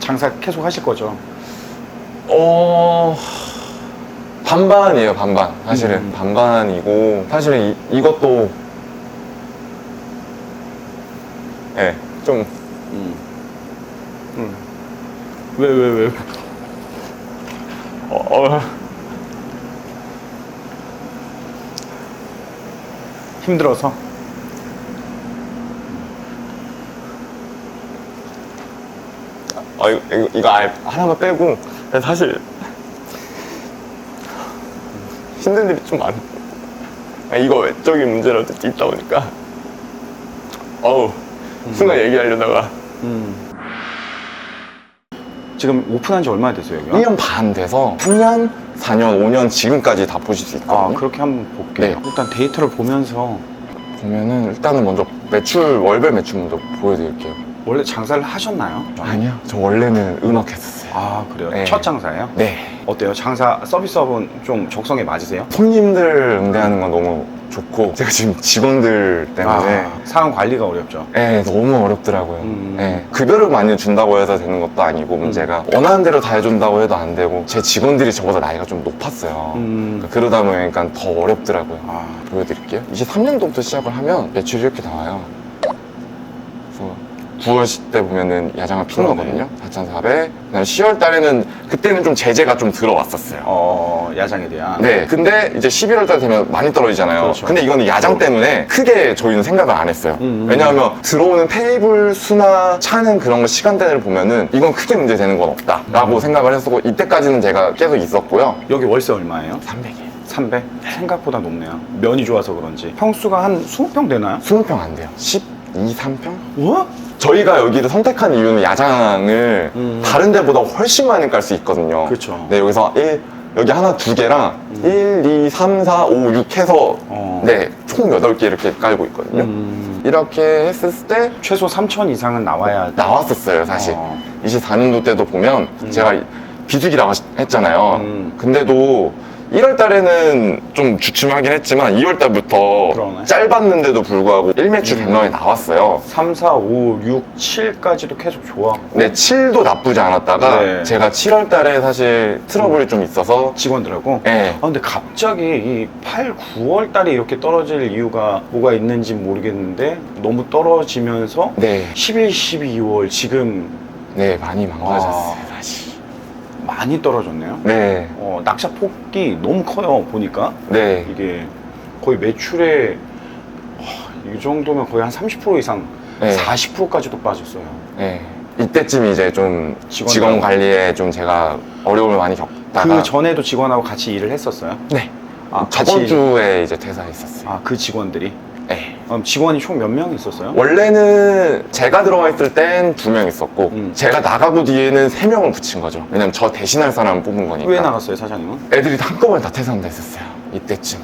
장사 계속 하실 거죠? 반반이에요, 반반. 사실은 반반이고, 사실은 이것도 네, 좀 왜? 힘들어서? 이거 아예 하나만 빼고 사실 힘든 일이 좀 많아. 이거 외적인 문제라도 있다 보니까 순간 얘기하려다가 지금 오픈한 지 얼마나 됐어요, 여기가? 1년 반 돼서 3년, 4년, 5년 지금까지 다 보실 수 있거든요. 그렇게 한번 볼게요. 네. 일단 데이터를 보면서 보면은 일단은 먼저 월별 매출 먼저 보여드릴게요. 원래 장사를 하셨나요? 아니요, 저 원래는 음악 했었어요. 그래요? 네. 첫 장사예요? 네. 어때요? 장사 서비스업은 좀 적성에 맞으세요? 손님들 응대하는 건 너무 좋고, 제가 지금 직원들 때문에 상황 관리가 어렵죠. 네, 너무 어렵더라고요. 네, 급여를 많이 준다고 해서 되는 것도 아니고, 문제가 원하는 대로 다 해준다고 해도 안 되고, 제 직원들이 저보다 나이가 좀 높았어요. 그러다 보니까 더 어렵더라고요. 보여드릴게요. 23년도부터 시작을 하면 매출이 이렇게 나와요. 그래서 9월 때 보면은 야장을 피는 거거든요. 4,400. 그다음에 10월 달에는 그때는 좀 제재가 좀 들어왔었어요. 야장에 대한. 네. 근데 이제 11월 달 되면 많이 떨어지잖아요. 그렇죠. 근데 이거는 야장 때문에 크게 저희는 생각을 안 했어요. 왜냐하면 들어오는 테이블 수나 차는 그런 거 시간대를 보면은 이건 크게 문제 되는 건 없다라고 생각을 했었고, 이때까지는 제가 계속 있었고요. 여기 월세 얼마예요? 300이에요. 300? 생각보다 높네요. 면이 좋아서 그런지. 평수가 한 20평 되나요? 20평 안 돼요. 12, 3평? 뭐? 저희가 여기를 선택한 이유는 야장을 다른 데보다 훨씬 많이 깔 수 있거든요. 그렇죠. 네, 여기서 여기 하나 2개랑 1, 2, 3, 4, 5, 6 해서 네, 총 8개 이렇게 깔고 있거든요. 이렇게 했을 때 최소 3천 이상은 나와야 나왔었어요, 사실. 24년도 때도 보면 제가 비수기라고 했잖아요. 근데도 1월 달에는 좀 주춤하긴 했지만 2월 달부터 그러네. 짧았는데도 불구하고 1매출 갱년이 나왔어요. 3, 4, 5, 6, 7까지도 계속 좋았고. 네, 7도 나쁘지 않았다가 네. 제가 7월 달에 사실 트러블이 좀 있어서 직원들하고? 네. 근데 갑자기 이 8, 9월 달에 이렇게 떨어질 이유가 뭐가 있는지 모르겠는데 너무 떨어지면서 네, 11, 12월 지금 네, 많이 망가졌어요, 사실. 많이 떨어졌네요. 네, 낙차 폭이 너무 커요, 보니까. 네, 이게 거의 매출의 이 정도면 거의 한 30% 이상, 네. 40%까지도 빠졌어요. 네. 이때쯤 이제 좀 직원들. 직원 관리에 좀 제가 어려움을 많이 겪다가 그 전에도 직원하고 같이 일을 했었어요? 네, 같이 저번 주에 이제 퇴사했었어요. 그 직원들이? 네. 그럼 직원이 총 몇 명 있었어요? 원래는 제가 들어가 있을 땐 2명 있었고 제가 나가고 뒤에는 3명을 붙인 거죠. 왜냐면 저 대신할 사람을 뽑은 거니까. 왜 나갔어요, 사장님은? 애들이 다 한꺼번에 다 퇴사한다 했었어요, 이때쯤.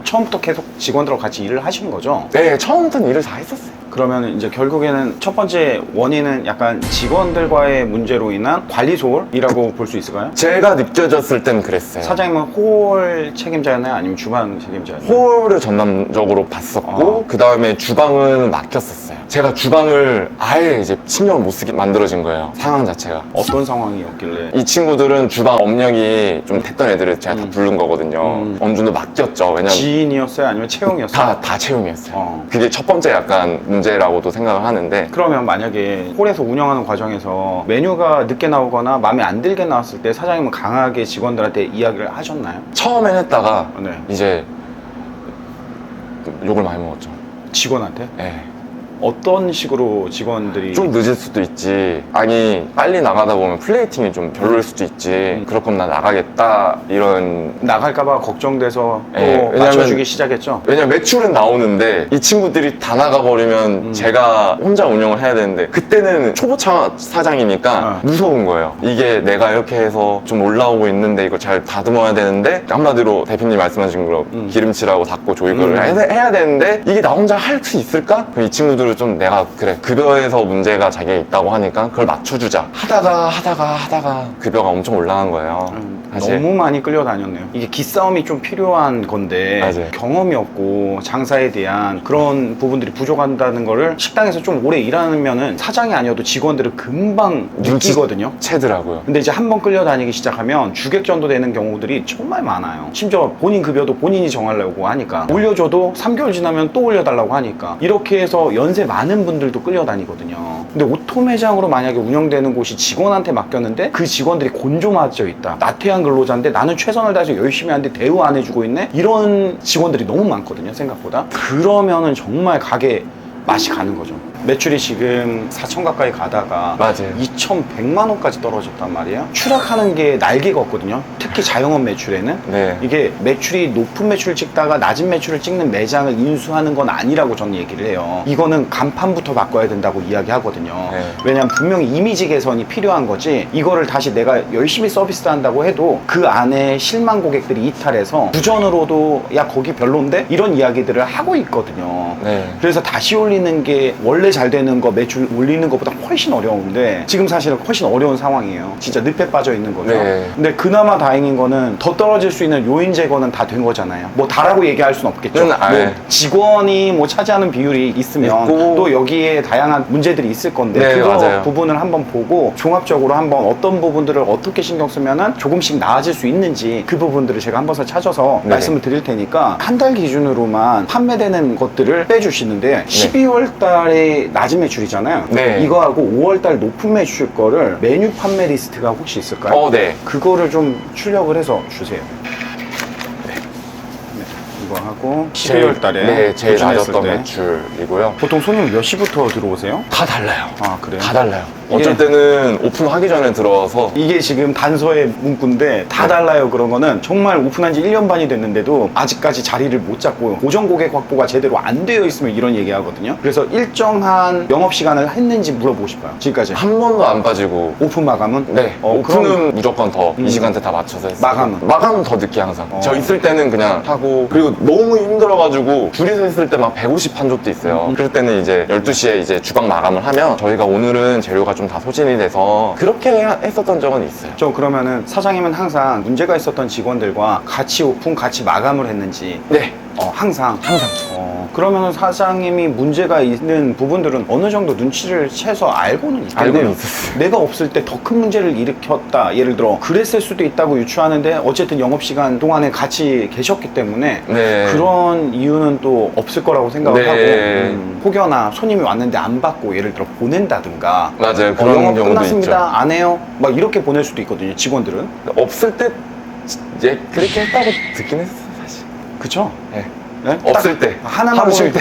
처음부터 계속 직원들하고 같이 일을 하신 거죠? 네, 처음부터는 일을 다 했었어요. 그러면 이제 결국에는 첫 번째 원인은 약간 직원들과의 문제로 인한 관리 소홀이라고 볼 수 있을까요? 제가 느껴졌을 땐 그랬어요. 사장님은 홀 책임자였나요? 아니면 주방 책임자였나요? 홀을 전남적으로 봤었고 그 다음에 주방은 맡겼었어요. 제가 주방을 아예 이제 신경을 못 쓰게 만들어진 거예요, 상황 자체가. 어떤 상황이었길래? 이 친구들은 주방 업력이 좀 됐던 애들을 제가 다 부른 거거든요. 어느 정도 맡겼죠. 왜냐면 지인이었어요? 아니면 채용이었어요? 다 채용이었어요. 어. 그게 첫 번째 약간 문제라고도 생각을 하는데, 그러면 만약에 홀에서 운영하는 과정에서 메뉴가 늦게 나오거나 마음에 안 들게 나왔을 때 사장님은 강하게 직원들한테 이야기를 하셨나요? 처음엔 했다가 네. 이제 욕을 많이 먹었죠. 직원한테? 네. 어떤 식으로 직원들이 좀 늦을 수도 있지, 아니 빨리 나가다 보면 플레이팅이 좀 별로일 수도 있지, 그럴 거면 나 나가겠다, 이런. 나갈까봐 걱정돼서 또 네, 맞춰주기 시작했죠? 왜냐면 매출은 나오는데 이 친구들이 다 나가버리면 제가 혼자 운영을 해야 되는데, 그때는 초보차 사장이니까 무서운 거예요. 이게 내가 이렇게 해서 좀 올라오고 있는데 이거 잘 다듬어야 되는데, 한마디로 대표님 말씀하신 대로 기름칠하고 닦고 조이거를 해야 되는데 이게 나 혼자 할 수 있을까? 그럼 이 친구들은 그리고 좀 내가 그래 급여에서 문제가 자기가 있다고 하니까 그걸 맞춰주자 하다가 급여가 엄청 올라간 거예요. 사실. 너무 많이 끌려다녔네요. 이게 기싸움이 좀 필요한 건데 맞아요. 경험이 없고 장사에 대한 그런 부분들이 부족한다는 거를 식당에서 좀 오래 일하면은 사장이 아니어도 직원들은 금방 느끼거든요. 채더라고요. 근데 이제 한번 끌려다니기 시작하면 주객전도 되는 경우들이 정말 많아요. 심지어 본인 급여도 본인이 정하려고 하니까 올려줘도 3개월 지나면 또 올려달라고 하니까 이렇게 해서 연세 많은 분들도 끌려다니거든요. 근데 오토 매장으로 만약에 운영되는 곳이 직원한테 맡겼는데 그 직원들이 곤조맞져 있다. 나태한 근로자인데 나는 최선을 다해서 열심히 하는데 대우 안 해주고 있네? 이런 직원들이 너무 많거든요, 생각보다. 그러면은 정말 가게 맛이 가는 거죠. 매출이 지금 4천 가까이 가다가 맞아요. 2,100만 원까지 떨어졌단 말이에요. 추락하는 게 날개가 없거든요. 특히 자영업 매출에는. 네. 이게 매출이 높은 매출을 찍다가 낮은 매출을 찍는 매장을 인수하는 건 아니라고 저는 얘기를 해요. 이거는 간판부터 바꿔야 된다고 이야기하거든요. 네. 왜냐면 분명히 이미지 개선이 필요한 거지 이거를 다시 내가 열심히 서비스 한다고 해도 그 안에 실망 고객들이 이탈해서 부전으로도 야 거기 별론데? 이런 이야기들을 하고 있거든요. 네. 그래서 다시 올리는 게 원래 잘 되는 거 매출 올리는 것보다 훨씬 어려운데 지금 사실은 훨씬 어려운 상황이에요. 진짜 늪에 빠져 있는 거죠. 네. 근데 그나마 다행인 거는 더 떨어질 수 있는 요인 제거는 다 된 거잖아요. 뭐 다라고 얘기할 수는 없겠죠. 뭐 직원이 뭐 차지하는 비율이 있으면 있고. 또 여기에 다양한 문제들이 있을 건데 네, 그거 맞아요. 부분을 한번 보고 종합적으로 한번 어떤 부분들을 어떻게 신경 쓰면은 조금씩 나아질 수 있는지 그 부분들을 제가 한번 찾아서 네. 말씀을 드릴 테니까 한 달 기준으로만 판매되는 것들을 빼주시는데 12월 달에 낮은 매출이잖아요. 네. 이거하고 5월 달 높은 매출 거를 메뉴 판매 리스트가 혹시 있을까요? 네. 그거를 좀 출력을 해서 주세요. 네. 이거 하고 12월 달에 네, 제일 도전했을 낮았던 때. 매출이고요. 보통 손님 몇 시부터 들어오세요? 다 달라요. 아 그래요? 다 달라요. 이게- 어쩔 때는 오픈하기 전에 들어와서 이게 지금 단서의 문구인데 다 네. 달라요. 그런 거는 정말 오픈한 지 1년 반이 됐는데도 아직까지 자리를 못 잡고 고정 고객 확보가 제대로 안 되어 있으면 이런 얘기 하거든요. 그래서 일정한 영업시간을 했는지 물어보고 싶어요. 지금까지. 한 번도 안 빠지고 오픈 마감은? 네, 그럼 오픈은 무조건 더 이 시간대 다 맞춰서 했어요. 마감은? 마감은 더 늦게 항상. 어. 저 있을 때는 그냥 하고 그리고 너무 힘들어가지고 줄이 서 있을 때 막 150 한 적도 있어요. 그럴 때는 이제 12시에 이제 주방 마감을 하면 저희가 오늘은 재료가 좀 다 소진이 돼서 그렇게 했었던 적은 있어요. 저 그러면은 사장님은 항상 문제가 있었던 직원들과 같이 오픈, 같이 마감을 했는지 네. 항상 그러면은 사장님이 문제가 있는 부분들은 어느 정도 눈치를 채서 알고는 있겠네요. 알고는 있었어요. 내가 없을 때 더 큰 문제를 일으켰다. 예를 들어 그랬을 수도 있다고 유추하는데 어쨌든 영업시간 동안에 같이 계셨기 때문에 네. 그런 이유는 또 없을 거라고 생각을 네. 하고 혹여나 손님이 왔는데 안 받고 예를 들어 보낸다든가 맞아요. 그런 영업 경우도 끝났습니다. 있죠. 안 해요. 막 이렇게 보낼 수도 있거든요. 직원들은. 없을 때 이제 그렇게 했다고 듣긴 했어요, 사실. 그쵸? 네. 네? 없을 딱 때. 하나만 하루 쉴 보내도- 때.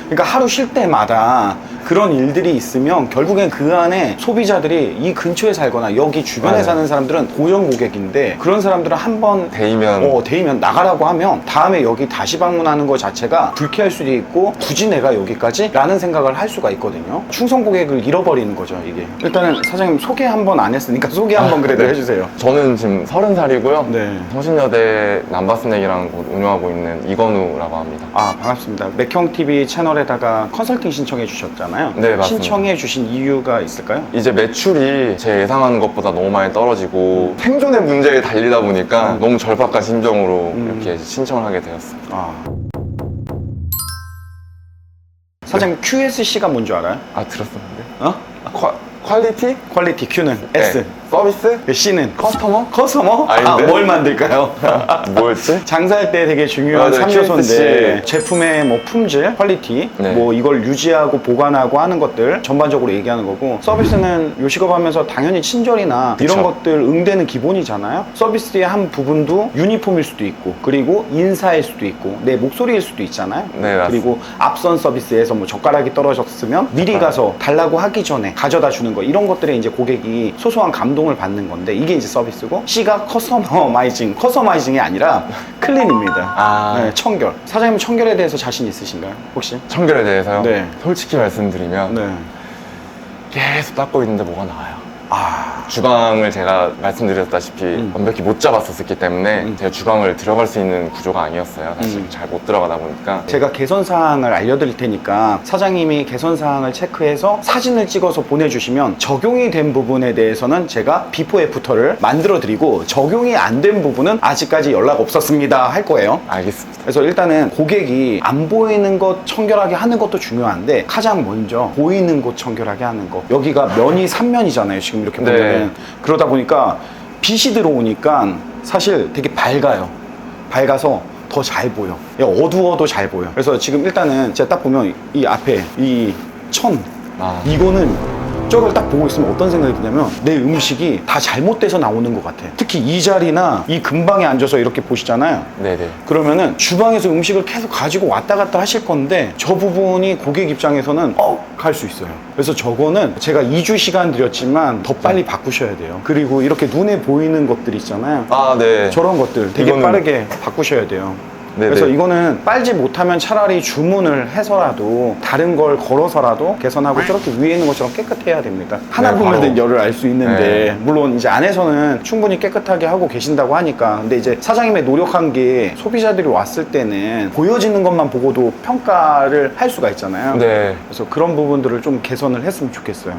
그러니까 하루 쉴 때마다 그런 일들이 있으면 결국엔 그 안에 소비자들이 이 근처에 살거나 여기 주변에 맞아요. 사는 사람들은 고정 고객인데 그런 사람들은 한번 데이면 나가라고 하면 다음에 여기 다시 방문하는 것 자체가 불쾌할 수도 있고 굳이 내가 여기까지? 라는 생각을 할 수가 있거든요. 충성 고객을 잃어버리는 거죠, 이게. 일단은 사장님 소개 한번 안 했으니까 소개 한번 그래도 네. 해주세요. 저는 지금 30살이고요. 네. 성신여대 남바스넥이라는 곳 운영하고 있는 이건우라고 합니다. 아, 반갑습니다. 맥형TV 채널에다가 컨설팅 신청해 주셨잖아요. 네, 맞습니다. 신청해 주신 이유가 있을까요? 이제 매출이 제 예상하는 것보다 너무 많이 떨어지고 생존의 문제에 달리다 보니까 너무 절박한 심정으로 이렇게 신청을 하게 되었습니다. 아. 사장님 QSC가 뭔 줄 알아요? 아, 들었었는데? 어? 퀄리티? 퀄리티 Q는 S, 네. 서비스? C는 커스터머? 커스터머? 아닌데? 뭘 만들까요? 뭐였지? 장사할 때 되게 중요한 맞아요, 3요소인데 QSC. 제품의 뭐 품질, 퀄리티, 네. 뭐 이걸 유지하고 보관하고 하는 것들 전반적으로 얘기하는 거고 서비스는 요식업 하면서 당연히 친절이나 이런 그쵸. 것들 응대는 기본이잖아요. 서비스의 한 부분도 유니폼일 수도 있고 그리고 인사일 수도 있고 내 목소리일 수도 있잖아요. 네, 맞습니다. 그리고 앞선 서비스에서 뭐 젓가락이 떨어졌으면 미리 가서 달라고 하기 전에 가져다 주는 거 이런 것들에 이제 고객이 소소한 감동을 받는 건데 이게 이제 서비스고 C가 커스터마이징이 아니라 클린입니다. 아. 네, 청결. 사장님 청결에 대해서 자신 있으신가요? 혹시? 청결에 대해서요? 네. 솔직히 말씀드리면 네. 계속 닦고 있는데 뭐가 나와요. 주방을 제가 말씀드렸다시피 완벽히 못 잡았었기 때문에 제가 주방을 들어갈 수 있는 구조가 아니었어요. 사실 잘 못 들어가다 보니까. 제가 개선사항을 알려드릴 테니까 사장님이 개선사항을 체크해서 사진을 찍어서 보내주시면 적용이 된 부분에 대해서는 제가 비포 애프터를 만들어 드리고 적용이 안 된 부분은 아직까지 연락 없었습니다 할 거예요. 알겠습니다. 그래서 일단은 고객이 안 보이는 것 청결하게 하는 것도 중요한데 가장 먼저 보이는 곳 청결하게 하는 거. 여기가 면이 3면이잖아요 지금 이렇게 네. 보면은. 그러다 보니까 빛이 들어오니까 사실 되게 밝아요. 밝아서 더 잘 보여. 어두워도 잘 보여. 그래서 지금 일단은 제가 딱 보면 이 앞에 이 천 이거는 저걸 딱 보고 있으면 어떤 생각이 드냐면 내 음식이 다 잘못돼서 나오는 것 같아. 특히 이 자리나 이 근방에 앉아서 이렇게 보시잖아요. 네네. 그러면은 주방에서 음식을 계속 가지고 왔다 갔다 하실 건데 저 부분이 고객 입장에서는 갈 수 있어요. 그래서 저거는 제가 2주 시간 드렸지만 더 빨리 바꾸셔야 돼요. 그리고 이렇게 눈에 보이는 것들 있잖아요. 네. 저런 것들 되게 이거는- 빠르게 바꾸셔야 돼요. 네네. 그래서 이거는 빨지 못하면 차라리 주문을 해서라도 다른 걸 걸어서라도 개선하고 저렇게 위에 있는 것처럼 깨끗해야 됩니다. 하나 네, 보면 바로. 열을 알 수 있는데 네. 물론 이제 안에서는 충분히 깨끗하게 하고 계신다고 하니까 근데 이제 사장님의 노력한 게 소비자들이 왔을 때는 보여지는 것만 보고도 평가를 할 수가 있잖아요. 네. 그래서 그런 부분들을 좀 개선을 했으면 좋겠어요.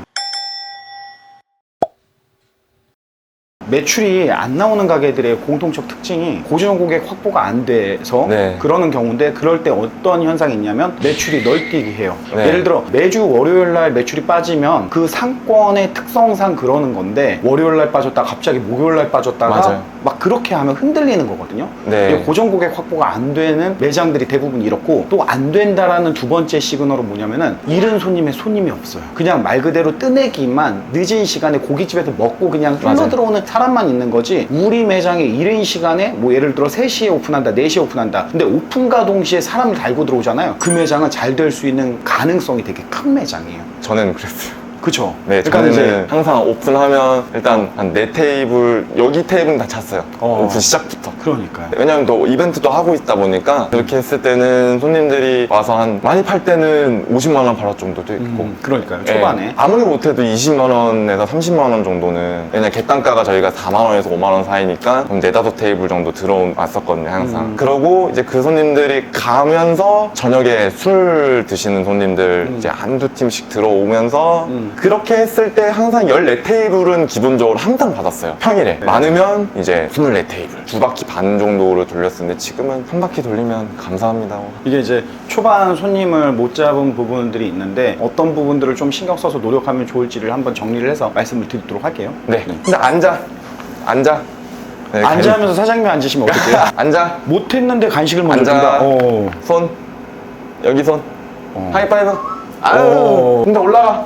매출이 안 나오는 가게들의 공통적 특징이 고정 고객 확보가 안 돼서 네. 그러는 경우인데 그럴 때 어떤 현상이 있냐면 매출이 널뛰기 해요. 네. 예를 들어 매주 월요일 날 매출이 빠지면 그 상권의 특성상 그러는 건데 월요일 날 빠졌다 갑자기 목요일 날 빠졌다가 맞아요. 막 그렇게 하면 흔들리는 거거든요. 네. 이게 고정 고객 확보가 안 되는 매장들이 대부분 이렇고 또 안 된다라는 두 번째 시그널은 뭐냐면은 잃은 손님의 손님이 없어요. 그냥 말 그대로 뜨내기만 늦은 시간에 고깃집에서 먹고 그냥 흘러 맞아요. 들어오는 사람만 있는 거지 우리 매장에 이른 시간에 뭐 예를 들어 3시에 오픈한다 4시에 오픈한다 근데 오픈과 동시에 사람을 달고 들어오잖아요. 그 매장은 잘 될 수 있는 가능성이 되게 큰 매장이에요. 저는 그랬어요. 그쵸? 네, 그러니까 저는 항상 오픈하면 일단 한 4테이블, 여기 테이블은 다 찼어요. 오픈 시작부터. 그러니까요. 왜냐면 또 이벤트도 하고 있다 보니까 그렇게 했을 때는 손님들이 와서 한 많이 팔 때는 50만 원 팔았 정도도 있고 그러니까요. 예, 초반에 아무리 못해도 20만 원에서 30만 원 정도는 왜냐면 객단가가 저희가 4만 원에서 5만 원 사이니까 그럼 4-5테이블 정도 들어왔었거든요 항상. 그러고 이제 그 손님들이 가면서 저녁에 술 드시는 손님들 이제 한두 팀씩 들어오면서 그렇게 했을 때 항상 14테이블은 기본적으로 항상 받았어요 평일에. 네. 많으면 이제 24테이블 2바퀴 반 정도로 돌렸었는데 지금은 3바퀴 돌리면 감사합니다. 이게 이제 초반 손님을 못 잡은 부분들이 있는데 어떤 부분들을 좀 신경 써서 노력하면 좋을지를 한번 정리를 해서 말씀을 드리도록 할게요. 네. 근데 앉아. 네, 앉아하면서 사장님이 앉으시면 어떡해요? 앉아. 못했는데 간식을 먼저 앉아. 준다. 손. 여기 손. 어. 하이파이브. 어. 아유. 근데 올라가.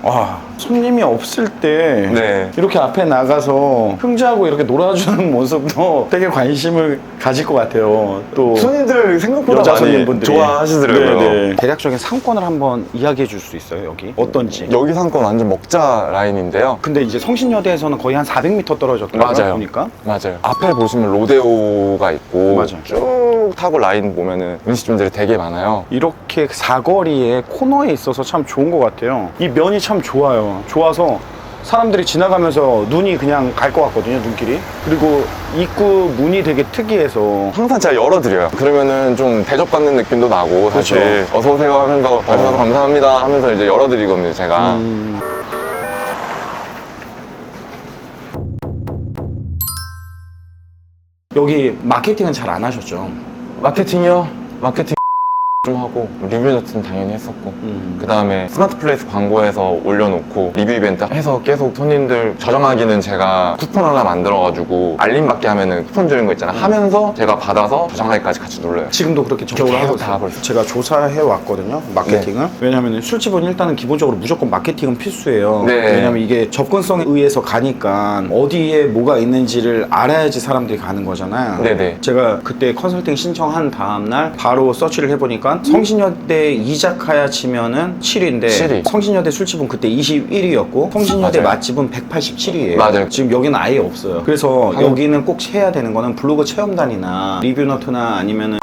와, 손님이 없을 때 네. 이렇게 앞에 나가서 흥지하고 이렇게 놀아주는 모습도 되게 관심을 가질 것 같아요. 또 손님들 생각보다 여자 많이 손님분들이 좋아하시더라고요. 네네. 대략적인 상권을 한번 이야기해 줄 수 있어요, 여기? 어떤지. 여기 상권 완전 먹자 라인인데요. 근데 이제 성신여대에서는 거의 한 400m 떨어졌더라고요. 맞아요. 보니까. 맞아요. 앞에 보시면 로데오가 있고 맞아요. 쭉 타고 라인 보면은 음식점들이 되게 많아요. 이렇게 사거리에 코너에 있어서 참 좋은 것 같아요. 이 면이 참 좋아요. 좋아서 사람들이 지나가면서 눈이 그냥 갈 것 같거든요, 눈길이. 그리고 입구 문이 되게 특이해서 항상 제가 열어드려요. 그러면은 좀 대접받는 느낌도 나고 사실 그렇죠. 어서오세요 하면서 와주셔서 감사합니다 하면서 이제 열어드리거든요 제가. 여기 마케팅은 잘 안 하셨죠? 마케팅이요? 마케팅 좀 하고 리뷰 노트는 당연히 했었고 그 다음에 스마트 플레이스 광고에서 올려놓고 리뷰 이벤트 해서 계속 손님들 저장하기는 제가 쿠폰 하나 만들어가지고 알림 받게 하면은 쿠폰 주는 거 있잖아 하면서 제가 받아서 저장하기까지 같이 눌러요. 지금도 그렇게 적극적으로 하고 계속 다 하고 있어요. 있어요. 제가 조사해 왔거든요, 마케팅을. 왜냐면 술집은 일단은 기본적으로 무조건 마케팅은 필수예요. 네. 왜냐면 이게 접근성에 의해서 가니까 어디에 뭐가 있는지를 알아야지 사람들이 가는 거잖아요. 네네. 제가 그때 컨설팅 신청한 다음날 바로 서치를 해보니까 성신여대 이자카야 치면은 7위인데 7위. 성신여대 술집은 그때 21위였고 성신여대 맞아요. 맛집은 187위예요. 맞아요. 지금 여기는 아예 없어요. 그래서 여기는 꼭 해야 되는 거는 블로그 체험단이나 리뷰너트나 아니면은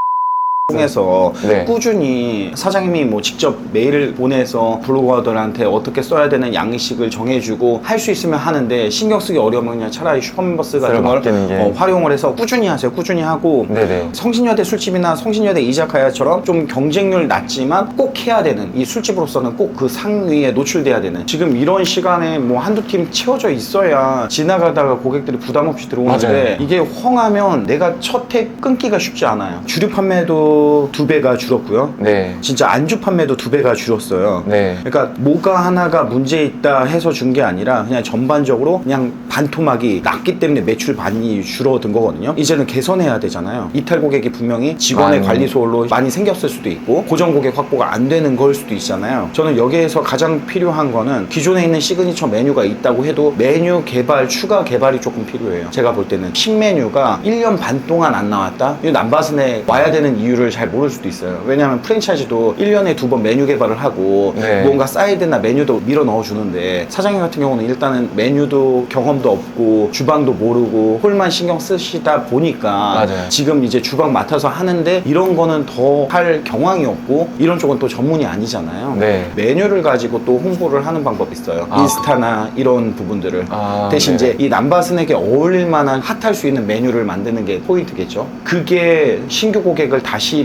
통해서 네. 꾸준히 사장님이 뭐 직접 메일을 보내서 블로거들한테 어떻게 써야 되는 양식을 정해주고 할 수 있으면 하는데 신경 쓰기 어려우면 그냥 차라리 슈퍼멤버스 같은 걸 맡기는 게. 활용을 해서 꾸준히 하세요. 꾸준히 하고 네네. 성신여대 술집이나 성신여대 이자카야처럼 좀 경쟁률 낮지만 꼭 해야 되는 이 술집으로서는 꼭 그 상위에 노출돼야 되는 지금 이런 시간에 뭐 한두 팀 채워져 있어야 지나가다가 고객들이 부담 없이 들어오는데 맞아요. 이게 헝하면 내가 첫 해 끊기가 쉽지 않아요. 주류 판매도 2배가 줄었고요. 네. 진짜 안주 판매도 2배가 줄었어요. 네. 그러니까 뭐가 하나가 문제 있다 해서 준 게 아니라 그냥 전반적으로 그냥 반토막이 났기 때문에 매출 많이 줄어든 거거든요. 이제는 개선해야 되잖아요. 이탈 고객이 분명히 직원의 관리소홀로 많이 생겼을 수도 있고 고정 고객 확보가 안 되는 걸 수도 있잖아요. 저는 여기에서 가장 필요한 거는 기존에 있는 시그니처 메뉴가 있다고 해도 메뉴 개발, 추가 개발이 조금 필요해요. 제가 볼 때는 신메뉴가 1년 반 동안 안 나왔다? 이 남바스에 와야 되는 이유를 잘 모를 수도 있어요. 왜냐하면 프랜차이즈도 1년에 2번 메뉴 개발을 하고 네. 뭔가 사이드나 메뉴도 밀어 넣어주는데 사장님 같은 경우는 일단은 메뉴도 경험도 없고 주방도 모르고 홀만 신경 쓰시다 보니까 맞아요. 지금 이제 주방 맡아서 하는데 이런 거는 더 할 경황이 없고 이런 쪽은 또 전문이 아니잖아요. 네. 메뉴를 가지고 또 홍보를 하는 방법이 있어요. 인스타나 이런 부분들을 대신 네네. 이제 이 남바스에게 어울릴 만한 핫할 수 있는 메뉴를 만드는 게 포인트겠죠. 그게 신규 고객을 다시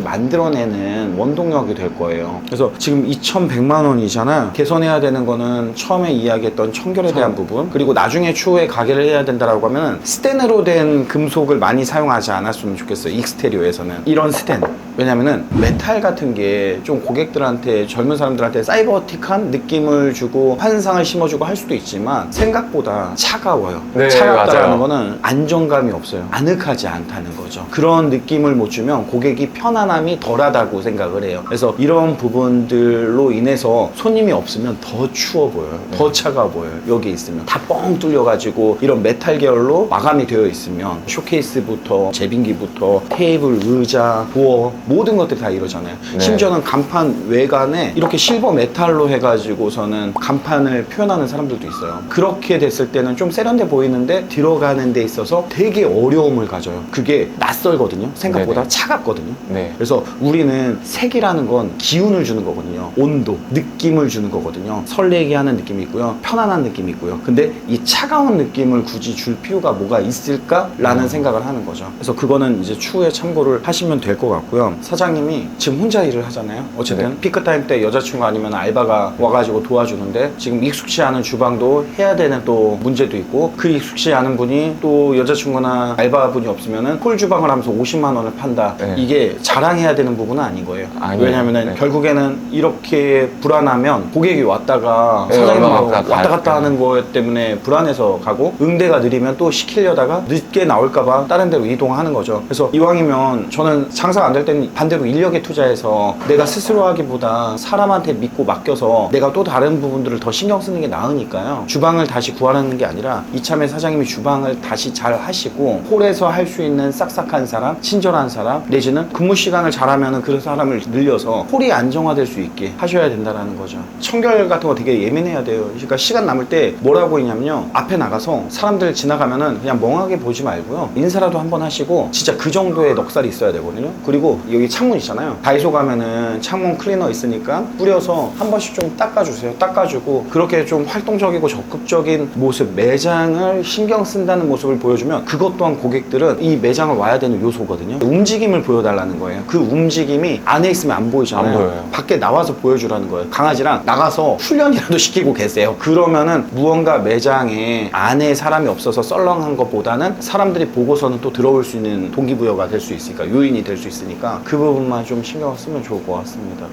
만들어내는 원동력이 될 거예요. 그래서 지금 2,100만 원이잖아. 개선해야 되는 거는 처음에 이야기했던 청결에 대한 부분, 그리고 나중에 추후에 가게를 해야 된다라고 하면 스텐으로 된 금속을 많이 사용하지 않았으면 좋겠어요. 익스테리어에서는 이런 스텐. 왜냐면은 메탈 같은 게 좀 고객들한테 젊은 사람들한테 사이버틱한 느낌을 주고 환상을 심어주고 할 수도 있지만 생각보다 차가워요. 네, 차갑다라는 맞아요. 거는 안정감이 없어요. 아늑하지 않다는 거죠. 그런 느낌을 못 주면 고객이 편안함이 덜하다고 생각을 해요. 그래서 이런 부분들로 인해서 손님이 없으면 더 추워 보여요. 더 차가워 보여요. 여기 있으면 다 뻥 뚫려가지고 이런 메탈 계열로 마감이 되어 있으면 쇼케이스부터 제빙기부터 테이블, 의자, 도어 모든 것들이 다 이러잖아요. 네. 심지어는 간판 외관에 이렇게 실버 메탈로 해가지고서는 간판을 표현하는 사람들도 있어요. 그렇게 됐을 때는 좀 세련돼 보이는데 들어가는 데 있어서 되게 어려움을 가져요. 그게 낯설거든요. 생각보다 네네. 차갑거든요. 네. 그래서 우리는 색이라는 건 기운을 주는 거거든요. 온도, 느낌을 주는 거거든요. 설레게 하는 느낌이 있고요. 편안한 느낌이 있고요. 근데 이 차가운 느낌을 굳이 줄 필요가 뭐가 있을까라는 생각을 하는 거죠. 그래서 그거는 이제 추후에 참고를 하시면 될 것 같고요. 사장님이 지금 혼자 일을 하잖아요. 어쨌든 네. 피크타임 때 여자친구 아니면 알바가 와가지고 도와주는데 지금 익숙치 않은 주방도 해야 되는 또 문제도 있고 그 익숙치 않은 분이 또 여자친구나 알바분이 없으면은 홀 주방을 하면서 50만 원을 판다. 네. 이게 자랑해야 되는 부분은 아닌 거예요. 아니에요. 왜냐면은 네. 결국에는 이렇게 불안하면 고객이 왔다가 네, 사장님하고 왔다 왔다 갔다 가요. 하는 거 때문에 불안해서 가고 응대가 느리면 또 시키려다가 늦게 나올까봐 다른 데로 이동하는 거죠. 그래서 이왕이면 저는 장사가 안 될 때는 반대로 인력에 투자해서 내가 스스로 하기보다 사람한테 믿고 맡겨서 내가 또 다른 부분들을 더 신경 쓰는 게 나으니까요. 주방을 다시 구하라는 게 아니라 이참에 사장님이 주방을 다시 잘 하시고 홀에서 할 수 있는 싹싹한 사람, 친절한 사람 내지는 근무 시간을 잘하면 그 사람을 늘려서 홀이 안정화될 수 있게 하셔야 된다는 거죠. 청결 같은 거 되게 예민해야 돼요. 그러니까 시간 남을 때 뭐라고 했냐면요. 앞에 나가서 사람들 지나가면은 그냥 멍하게 보지 말고요. 인사라도 한번 하시고 진짜 그 정도의 넉살이 있어야 되거든요. 그리고 여기 창문 있잖아요. 다이소 가면은 창문 클리너 있으니까 뿌려서 한 번씩 좀 닦아주세요. 닦아주고 그렇게 좀 활동적이고 적극적인 모습, 매장을 신경 쓴다는 모습을 보여주면 그것 또한 고객들은 이 매장을 와야 되는 요소거든요. 움직임을 보여달라는 거예요. 그 움직임이 안에 있으면 안 보이잖아요. 안 보여요. 밖에 나와서 보여주라는 거예요. 강아지랑 나가서 훈련이라도 시키고 계세요. 그러면은 무언가 매장에 안에 사람이 없어서 썰렁한 것보다는 사람들이 보고서는 또 들어올 수 있는 동기부여가 될 수 있으니까, 요인이 될 수 있으니까 그 부분만 좀 신경 쓰면 좋을 것 같습니다.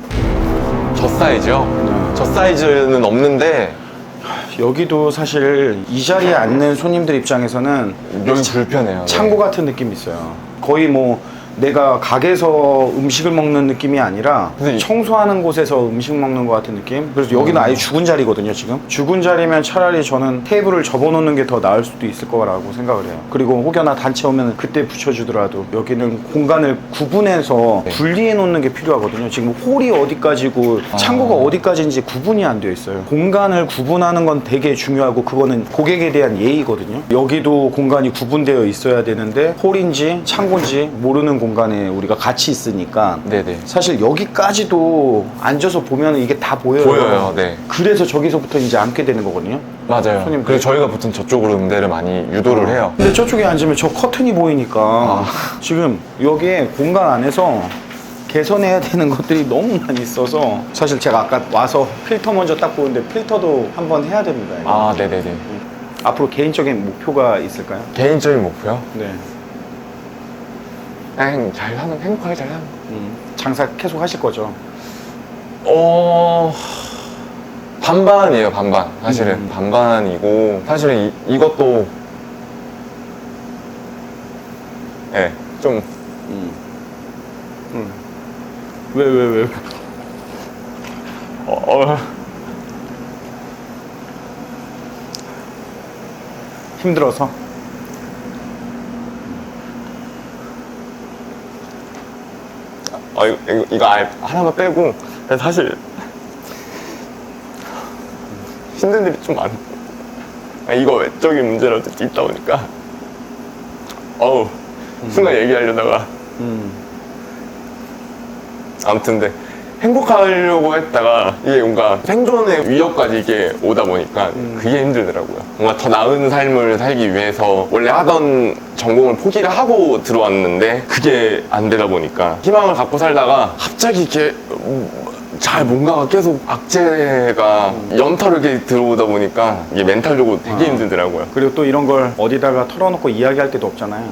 저 사이즈요? 저 사이즈는 없는데 여기도 사실 이 자리에 앉는 손님들 입장에서는 여기 불편해요. 네. 창고 같은 느낌이 있어요. 거의 뭐 내가 가게에서 음식을 먹는 느낌이 아니라 근데 청소하는 곳에서 음식 먹는 것 같은 느낌. 그래서 여기는 아예 죽은 자리거든요. 지금 죽은 자리면 차라리 저는 테이블을 접어놓는 게 더 나을 수도 있을 거라고 생각을 해요. 그리고 혹여나 단체 오면 그때 붙여주더라도 여기는 공간을 구분해서 분리해 놓는 게 필요하거든요. 지금 홀이 어디까지고 창고가 어디까지인지 구분이 안 되어 있어요. 공간을 구분하는 건 되게 중요하고 그거는 고객에 대한 예의거든요. 여기도 공간이 구분되어 있어야 되는데 홀인지 창고인지 모르는 공간에 우리가 같이 있으니까 네네. 사실 여기까지도 앉아서 보면 이게 다 보여요. 보여요. 네. 그래서 저기서부터 이제 앉게 되는 거거든요. 맞아요. 손님, 그래서 저희가 보통 저쪽으로 응대를 많이 유도를 해요. 근데 저쪽에 앉으면 저 커튼이 보이니까 지금 여기에 공간 안에서 개선해야 되는 것들이 너무 많이 있어서 사실 제가 아까 와서 필터 먼저 딱 보는데 필터도 한번 해야 됩니다. 이거. 네네네. 앞으로 개인적인 목표가 있을까요? 개인적인 목표요? 네. 그냥 잘 사는, 행복하게 잘 사는 거. 장사 계속 하실 거죠? 반반이에요, 반반. 사실은 반반이고, 사실은 이것도 네, 좀 왜? 힘들어서? 이거 아예 하나만 빼고 사실 힘든 일이 좀 많아. 이거 외적인 문제라도 있다 보니까 순간 얘기하려다가 아무튼 근데 행복하려고 했다가 이게 뭔가 생존의 위협까지 이게 오다 보니까 그게 힘들더라고요. 뭔가 더 나은 삶을 살기 위해서 원래 하던 전공을 포기를 하고 들어왔는데 그게 안 되다 보니까 희망을 갖고 살다가 갑자기 이렇게 잘 뭔가가 계속 악재가 연타르게 들어오다 보니까 이게 멘탈적으로 되게 힘들더라고요. 그리고 또 이런 걸 어디다가 털어놓고 이야기할 데도 없잖아요.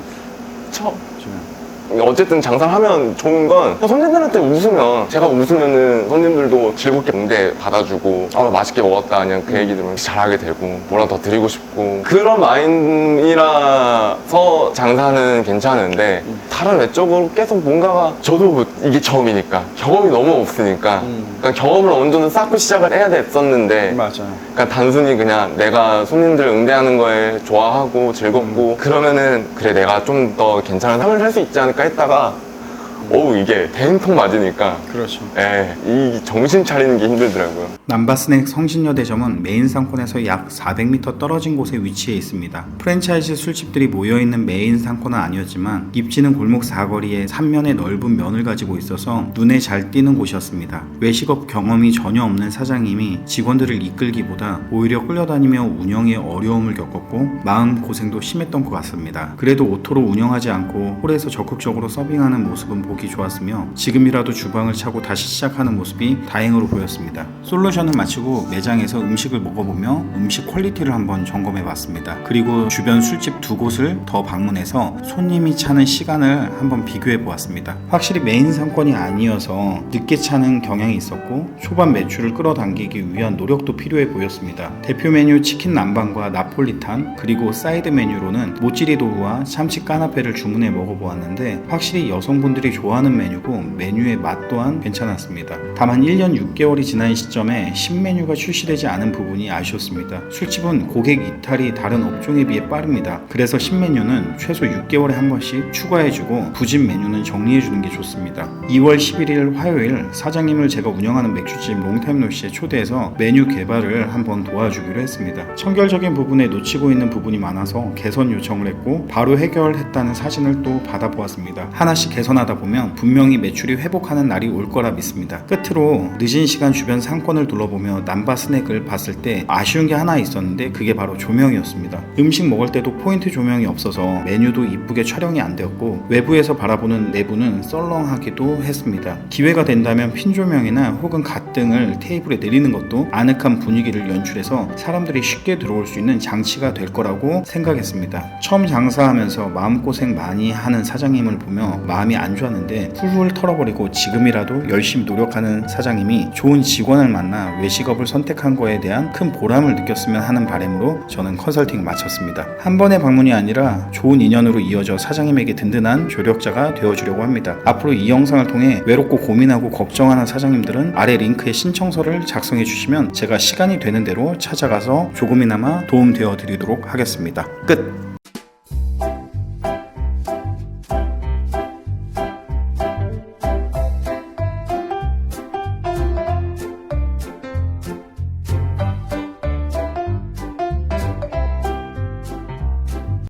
어쨌든 장사를 하면 좋은 건 손님들한테 웃으면 제가 웃으면은 손님들도 즐겁게 응대 받아주고 맛있게 먹었다 그냥 그 얘기 들으면 잘하게 되고 뭐라 더 드리고 싶고 그런 마인드라서 장사는 괜찮은데 다른 외적으로 계속 뭔가가 저도 이게 처음이니까 경험이 너무 없으니까 그러니까 경험을 어느 정도 쌓고 시작을 해야 됐었는데 맞아요. 그러니까 단순히 그냥 내가 손님들 응대하는 거에 좋아하고 즐겁고 그러면은 그래 내가 좀 더 괜찮은 삶을 살 수 있지 않을까 했다가 이게 대응통 맞으니까 그렇죠. 이 정신 차리는 게 힘들더라고요. 남바스넥 성신여대점은 메인 상권에서 약 400m 떨어진 곳에 위치해 있습니다. 프랜차이즈 술집들이 모여있는 메인 상권은 아니었지만 입지는 골목 사거리에 3면의 넓은 면을 가지고 있어서 눈에 잘 띄는 곳이었습니다. 외식업 경험이 전혀 없는 사장님이 직원들을 이끌기보다 오히려 끌려다니며 운영에 어려움을 겪었고 마음고생도 심했던 것 같습니다. 그래도 오토로 운영하지 않고 홀에서 적극적으로 서빙하는 모습은 보기 좋았으며 지금이라도 주방을 차고 다시 시작하는 모습이 다행으로 보였습니다. 솔루션을 마치고 매장에서 음식을 먹어보며 음식 퀄리티를 한번 점검해 봤습니다. 그리고 주변 술집 두 곳을 더 방문해서 손님이 차는 시간을 한번 비교해 보았습니다. 확실히 메인 상권이 아니어서 늦게 차는 경향이 있었고 초반 매출을 끌어당기기 위한 노력도 필요해 보였습니다. 대표 메뉴 치킨 남반과 나폴리탄 그리고 사이드 메뉴로는 모찌리 도우와 참치 까나페를 주문해 먹어보았는데 확실히 여성분들이 좋아하는 메뉴고 메뉴의 맛 또한 괜찮았습니다. 다만 1년 6개월이 지난 시점에 신메뉴가 출시되지 않은 부분이 아쉬웠습니다. 술집은 고객 이탈이 다른 업종에 비해 빠릅니다. 그래서 신메뉴는 최소 6개월에 한 번씩 추가해주고 부진 메뉴는 정리해주는 게 좋습니다. 2월 11일 화요일 사장님을 제가 운영하는 맥주집 롱타임노시에 초대해서 메뉴 개발을 한번 도와주기로 했습니다. 청결적인 부분에 놓치고 있는 부분이 많아서 개선 요청을 했고 바로 해결했다는 사진을 또 받아보았습니다. 하나씩 개선하다 보면 분명히 매출이 회복하는 날이 올 거라 믿습니다. 끝으로 늦은 시간 주변 상권을 둘러보며 남바 스낵을 봤을 때 아쉬운 게 하나 있었는데 그게 바로 조명이었습니다. 음식 먹을 때도 포인트 조명이 없어서 메뉴도 이쁘게 촬영이 안 되었고 외부에서 바라보는 내부는 썰렁하기도 했습니다. 기회가 된다면 핀 조명이나 혹은 갓등을 테이블에 내리는 것도 아늑한 분위기를 연출해서 사람들이 쉽게 들어올 수 있는 장치가 될 거라고 생각했습니다. 처음 장사하면서 마음고생 많이 하는 사장님을 보며 마음이 안 좋았는데 훌훌 털어버리고 지금이라도 열심히 노력하는 사장님이 좋은 직원을 만나 외식업을 선택한 거에 대한 큰 보람을 느꼈으면 하는 바람으로 저는 컨설팅을 마쳤습니다. 한 번의 방문이 아니라 좋은 인연으로 이어져 사장님에게 든든한 조력자가 되어주려고 합니다. 앞으로 이 영상을 통해 외롭고 고민하고 걱정하는 사장님들은 아래 링크에 신청서를 작성해 주시면 제가 시간이 되는 대로 찾아가서 조금이나마 도움되어 드리도록 하겠습니다. 끝!